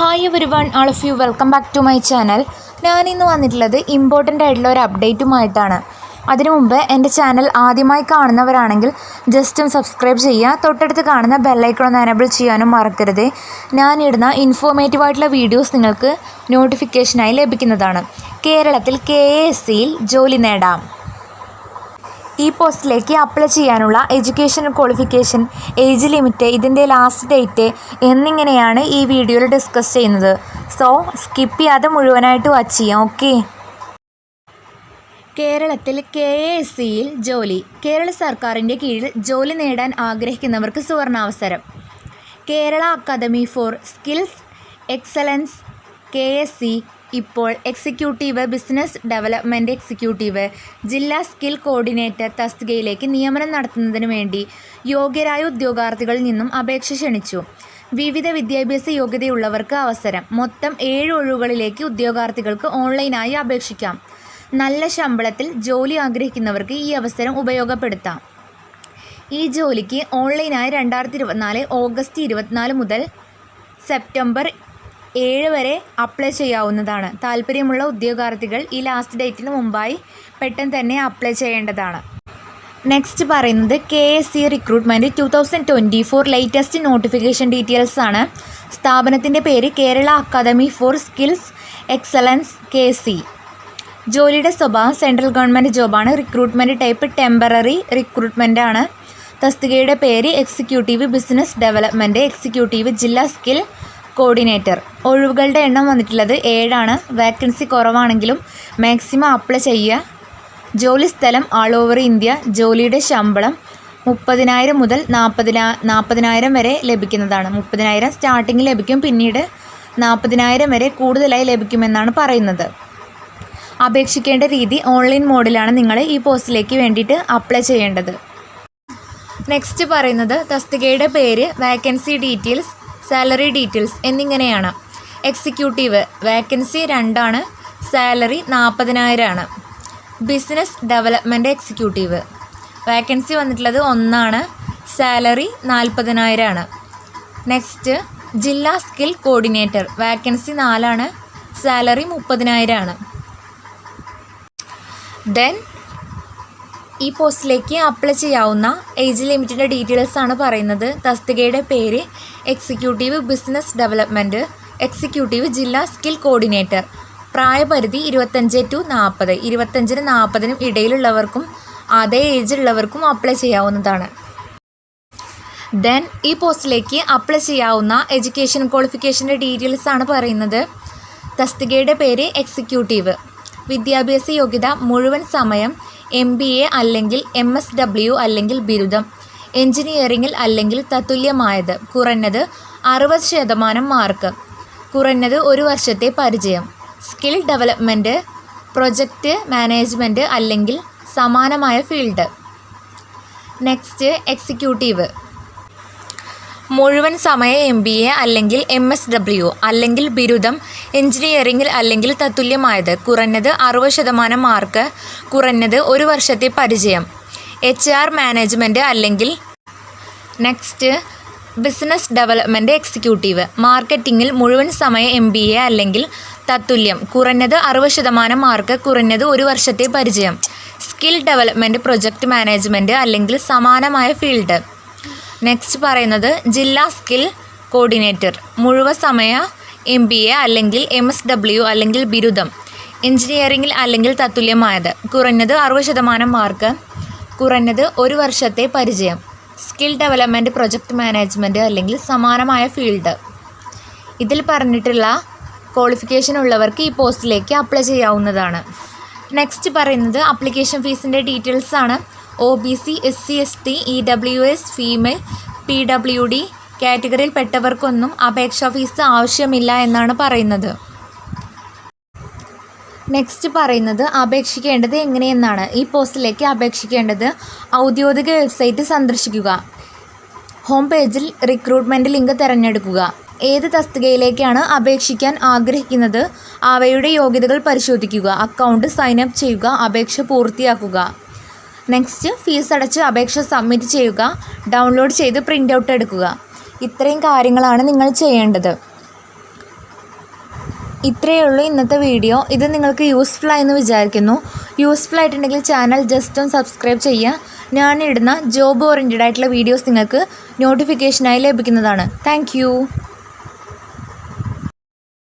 Hi everyone, all of you welcome back to my channel. ഞാനിന്ന് വന്നിട്ടുള്ളത് important ആയിട്ടുള്ള ഒരു അപ്ഡേറ്റുമായിട്ടാണ്. അതിനു മുമ്പ് എൻ്റെ ചാനൽ ആദ്യമായി കാണുന്നവരാണെങ്കിൽ ജസ്റ്റ് ഒന്ന് സബ്സ്ക്രൈബ് ചെയ്യുക. തൊട്ടടുത്ത് കാണുന്ന ബെല്ലൈക്കൺ ഒന്ന് എനേബിൾ ചെയ്യാനും മറക്കരുത്. ഞാനിടുന്ന ഇൻഫോർമേറ്റീവ് ആയിട്ടുള്ള വീഡിയോസ് നിങ്ങൾക്ക് നോട്ടിഫിക്കേഷനായി ലഭിക്കുന്നതാണ്. കേരളത്തിൽ KASCയിൽ ജോലി നേടാം. ഈ പോസ്റ്റിലേക്ക് അപ്ലൈ ചെയ്യാനുള്ള എഡ്യൂക്കേഷൻ ക്വാളിഫിക്കേഷൻ, ഏജ് ലിമിറ്റ്, ഇതിൻ്റെ ലാസ്റ്റ് ഡേറ്റ് എന്നിങ്ങനെയാണ് ഈ വീഡിയോയിൽ ഡിസ്കസ് ചെയ്യുന്നത്. സോ സ്കിപ്പ് ചെയ്യാതെ മുഴുവനായിട്ട് വാച്ച് ചെയ്യാം. ഓക്കെ. കേരളത്തിൽ KASCയിൽ ജോലി. കേരള സർക്കാരിൻ്റെ കീഴിൽ ജോലി നേടാൻ ആഗ്രഹിക്കുന്നവർക്ക് സുവർണാവസരം. Kerala academy for skills excellence KASC ഇപ്പോൾ എക്സിക്യൂട്ടീവ് ബിസിനസ് ഡെവലപ്മെൻറ്റ് എക്സിക്യൂട്ടീവ് ജില്ലാ സ്കിൽ കോർഡിനേറ്റർ തസ്തികയിലേക്ക് നിയമനം നടത്തുന്നതിന് വേണ്ടി യോഗ്യരായ ഉദ്യോഗാർത്ഥികളിൽ നിന്നും അപേക്ഷ ക്ഷണിച്ചു. വിവിധ വിദ്യാഭ്യാസ യോഗ്യതയുള്ളവർക്ക് അവസരം. മൊത്തം 7 ഒഴിവുകളിലേക്ക് ഉദ്യോഗാർത്ഥികൾക്ക് ഓൺലൈനായി അപേക്ഷിക്കാം. നല്ല ശമ്പളത്തിൽ ജോലി ആഗ്രഹിക്കുന്നവർക്ക് ഈ അവസരം ഉപയോഗപ്പെടുത്താം. ഈ ജോലിക്ക് ഓൺലൈനായി 2024 ഓഗസ്റ്റ് 24 മുതൽ സെപ്റ്റംബർ 7 വരെ അപ്ലൈ ചെയ്യാവുന്നതാണ്. താല്പര്യമുള്ള ഉദ്യോഗാർത്ഥികൾ ഈ ലാസ്റ്റ് ഡേറ്റിന് മുമ്പായി പെട്ടെന്ന് തന്നെ അപ്ലൈ ചെയ്യേണ്ടതാണ്. നെക്സ്റ്റ് പറയുന്നത് KASC recruitment 2024 latest notification details ആണ്. സ്ഥാപനത്തിൻ്റെ പേര് Kerala academy for skills excellence KASC. ജോലിയുടെ സ്വഭാവം സെൻട്രൽ ഗവൺമെൻറ് ജോബാണ്. റിക്രൂട്ട്മെൻറ്റ് ടൈപ്പ് ടെമ്പററി റിക്രൂട്ട്മെൻ്റ് ആണ്. തസ്തികയുടെ പേര് എക്സിക്യൂട്ടീവ് ബിസിനസ് ഡെവലപ്മെൻറ്റ് എക്സിക്യൂട്ടീവ് ജില്ലാ സ്കിൽ കോർഡിനേറ്റർ. ഒഴിവുകളുടെ എണ്ണം വന്നിട്ടുള്ളത് 7 ആണ്. വേക്കൻസി കുറവാണെങ്കിലും മാക്സിമം അപ്ലൈ ചെയ്യുക. ജോലി സ്ഥലം ആൾ ഓവർ ഇന്ത്യ. ജോലിയുടെ ശമ്പളം 30,000 മുതൽ 40,000 വരെ ലഭിക്കുന്നതാണ്. 30,000 സ്റ്റാർട്ടിങ്ങിൽ ലഭിക്കും, പിന്നീട് 40,000 വരെ കൂടുതലായി ലഭിക്കുമെന്നാണ് പറയുന്നത്. അപേക്ഷിക്കേണ്ട രീതി ഓൺലൈൻ മോഡിലാണ് നിങ്ങൾ ഈ പോസ്റ്റിലേക്ക് വേണ്ടിയിട്ട് അപ്ലൈ ചെയ്യേണ്ടത്. നെക്സ്റ്റ് പറയുന്നത് തസ്തികയുടെ പേര്, വേക്കൻസി ഡീറ്റെയിൽസ്, സാലറി ഡീറ്റെയിൽസ് എന്നിങ്ങനെയാണ്. എക്സിക്യൂട്ടീവ് വേക്കൻസി 2 ആണ്. സാലറി 40,000 ആണ്. ബിസിനസ് ഡെവലപ്മെൻറ്റ് എക്സിക്യൂട്ടീവ് വേക്കൻസി വന്നിട്ടുള്ളത് 1 ആണ്. സാലറി 40,000 ആണ്. നെക്സ്റ്റ് ജില്ലാ സ്കിൽ കോർഡിനേറ്റർ വേക്കൻസി 4 ആണ്. സാലറി 30,000 ആണ്. ദെൻ ഈ പോസ്റ്റിലേക്ക് അപ്ലൈ ചെയ്യാവുന്ന ഏജ് ലിമിറ്റിൻ്റെ ഡീറ്റെയിൽസ് ആണ് പറയുന്നത്. തസ്തികയുടെ പേര് എക്സിക്യൂട്ടീവ് ബിസിനസ് ഡെവലപ്മെൻറ്റ് എക്സിക്യൂട്ടീവ് ജില്ലാ സ്കിൽ കോർഡിനേറ്റർ. പ്രായപരിധി 25 to 40. 25-നും 40-നും ഇടയിലുള്ളവർക്കും അതേ ഏജുള്ളവർക്കും അപ്ലൈ ചെയ്യാവുന്നതാണ്. ദെൻ ഈ പോസ്റ്റിലേക്ക് അപ്ലൈ ചെയ്യാവുന്ന എഡ്യൂക്കേഷൻ ക്വാളിഫിക്കേഷൻ്റെ ഡീറ്റെയിൽസ് ആണ് പറയുന്നത്. തസ്തികയുടെ പേര് എക്സിക്യൂട്ടീവ്. വിദ്യാഭ്യാസ യോഗ്യത മുഴുവൻ സമയം MBA അല്ലെങ്കിൽ MSW അല്ലെങ്കിൽ ബിരുദം. എഞ്ചിനീയറിംഗിൽ അല്ലെങ്കിൽ തത്തുല്യമായത്. കുറഞ്ഞത് 60% മാർക്ക്. കുറഞ്ഞത് 1 വർഷത്തെ പരിചയം. സ്കിൽ ഡെവലപ്മെൻറ്റ്, പ്രൊജക്റ്റ് മാനേജ്മെൻറ്റ് അല്ലെങ്കിൽ സമാനമായ ഫീൽഡ്. നെക്സ്റ്റ് എക്സിക്യൂട്ടീവ് മുഴുവൻ സമയ MBA അല്ലെങ്കിൽ MSW അല്ലെങ്കിൽ ബിരുദം. എഞ്ചിനീയറിംഗിൽ അല്ലെങ്കിൽ തത്തുല്യമായത്. കുറഞ്ഞത് 60% മാർക്ക്. കുറഞ്ഞത് 1 വർഷത്തെ പരിചയം. HR മാനേജ്മെൻറ്റ് അല്ലെങ്കിൽ. Next business development executive. മാർക്കറ്റിങ്ങിൽ മുഴുവൻ സമയ MBA അല്ലെങ്കിൽ തത്തുല്യം. കുറഞ്ഞത് 60% മാർക്ക്. കുറഞ്ഞത് 1 വർഷത്തെ പരിചയം. സ്കിൽ ഡെവലപ്മെൻറ്റ്, പ്രൊജക്റ്റ് മാനേജ്മെൻറ്റ് അല്ലെങ്കിൽ സമാനമായ ഫീൽഡ്. നെക്സ്റ്റ് പറയുന്നത് ജില്ലാ സ്കിൽ കോർഡിനേറ്റർ. മുഴുവൻ സമയ MBA അല്ലെങ്കിൽ MSW അല്ലെങ്കിൽ ബിരുദം. എഞ്ചിനീയറിംഗിൽ അല്ലെങ്കിൽ തത്തുല്യമായത്. കുറഞ്ഞത് 60% മാർക്ക്. കുറഞ്ഞത് 1 വർഷത്തെ പരിചയം. സ്കിൽ ഡെവലപ്മെൻറ്റ്, പ്രൊജക്റ്റ് മാനേജ്മെൻറ്റ് അല്ലെങ്കിൽ സമാനമായ ഫീൽഡ്. ഇതിൽ പറഞ്ഞിട്ടുള്ള ക്വാളിഫിക്കേഷൻ ഉള്ളവർക്ക് ഈ പോസ്റ്റിലേക്ക് അപ്ലൈ ചെയ്യാവുന്നതാണ്. നെക്സ്റ്റ് പറയുന്നത് അപ്ലിക്കേഷൻ ഫീസിൻ്റെ ഡീറ്റെയിൽസ് ആണ്. OBC, SC, ST, EWS, female, PWD കാറ്റഗറിയിൽ പെട്ടവർക്കൊന്നും അപേക്ഷാ ഫീസ് ആവശ്യമില്ല എന്നാണ് പറയുന്നത്. നെക്സ്റ്റ് പറയുന്നത് അപേക്ഷിക്കേണ്ടത് എങ്ങനെയെന്നാണ്. ഈ പോസ്റ്റിലേക്ക് അപേക്ഷിക്കേണ്ടത് ഔദ്യോഗിക വെബ്സൈറ്റ് സന്ദർശിക്കുക. ഹോം പേജിൽ റിക്രൂട്ട്മെൻറ്റ് ലിങ്ക് തിരഞ്ഞെടുക്കുക. ഏത് തസ്തികയിലേക്കാണ് അപേക്ഷിക്കാൻ ആഗ്രഹിക്കുന്നത് അവയുടെ യോഗ്യതകൾ പരിശോധിക്കുക. അക്കൗണ്ട് സൈനപ്പ് ചെയ്യുക. അപേക്ഷ പൂർത്തിയാക്കുക. നെക്സ്റ്റ് ഫീസ് അടച്ച് അപേക്ഷ സബ്മിറ്റ് ചെയ്യുക. ഡൗൺലോഡ് ചെയ്ത് പ്രിൻ്റ് ഔട്ട് എടുക്കുക. ഇത്രയും കാര്യങ്ങളാണ് നിങ്ങൾ ചെയ്യേണ്ടത്. ഇത്രയേ ഉള്ളൂ ഇന്നത്തെ വീഡിയോ. ഇത് നിങ്ങൾക്ക് യൂസ്ഫുൾ ആയെന്ന് വിചാരിക്കുന്നു. യൂസ്ഫുൾ ആയിട്ടുണ്ടെങ്കിൽ ചാനൽ ജസ്റ്റ് ഒന്ന് സബ്സ്ക്രൈബ് ചെയ്യുക. ഞാനിടുന്ന ജോബ് ഓറിയൻറ്റഡ് ആയിട്ടുള്ള വീഡിയോസ് നിങ്ങൾക്ക് നോട്ടിഫിക്കേഷനായി ലഭിക്കുന്നതാണ്. താങ്ക്